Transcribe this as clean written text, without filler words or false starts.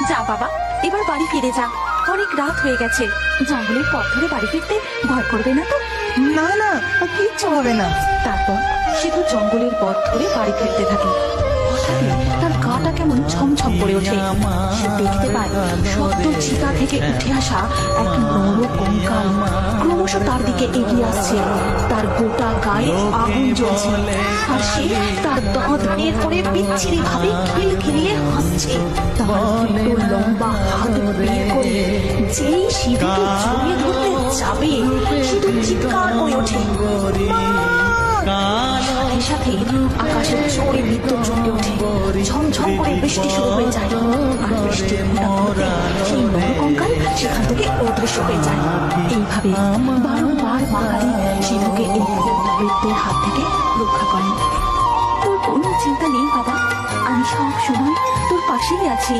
যা বাবা, এবার বাড়ি ফিরে যা। অনেক রাত হয়ে গেছে। জঙ্গলের পথ ধরে বাড়ি ফিরতে ভয় করবে না তো? না না, কিচ্ছু হবে না। তারপর সিধু জঙ্গলের পথ ধরে বাড়ি ফিরতে থাকে। হঠাৎই তার গাটা কেমন ছমছম করে ওঠে। সে দেখতে পায় সদ্য চিতা থেকে উঠে আসা এক নর কঙ্কাল ক্রমশ তার দিকে এগিয়ে আসছে। তার গোটা গায়ে আগুন জ্বলছে, আর সে তার দাঁত বের করে বিচ্ছিরি ভাবে খিলখিলিয়ে হাসছে। তার দুটো লম্বা হাত বের করে যেই সিধুকে জড়িয়ে ধরতে যাবে, সিধু চিৎকার করে ওঠে, "মা!" সাথে সাথে আকাশে জোরে বিদ্যুৎ চমকে ওঠে। ঝমঝম করে বৃষ্টি শুরু হয়ে যায়, আর বৃষ্টির ফোঁটা সেই নরকঙ্কাল সেখান থেকে অদৃশ্য হয়ে যায়। এইভাবে বারংবার মা কালী সিধুকে এই ভূতপ্রেতদের হাত থেকে রক্ষা করেন। তোর কোনো চিন্তা নেই বাবা, আমি সব সময় তোর পাশেই আছি।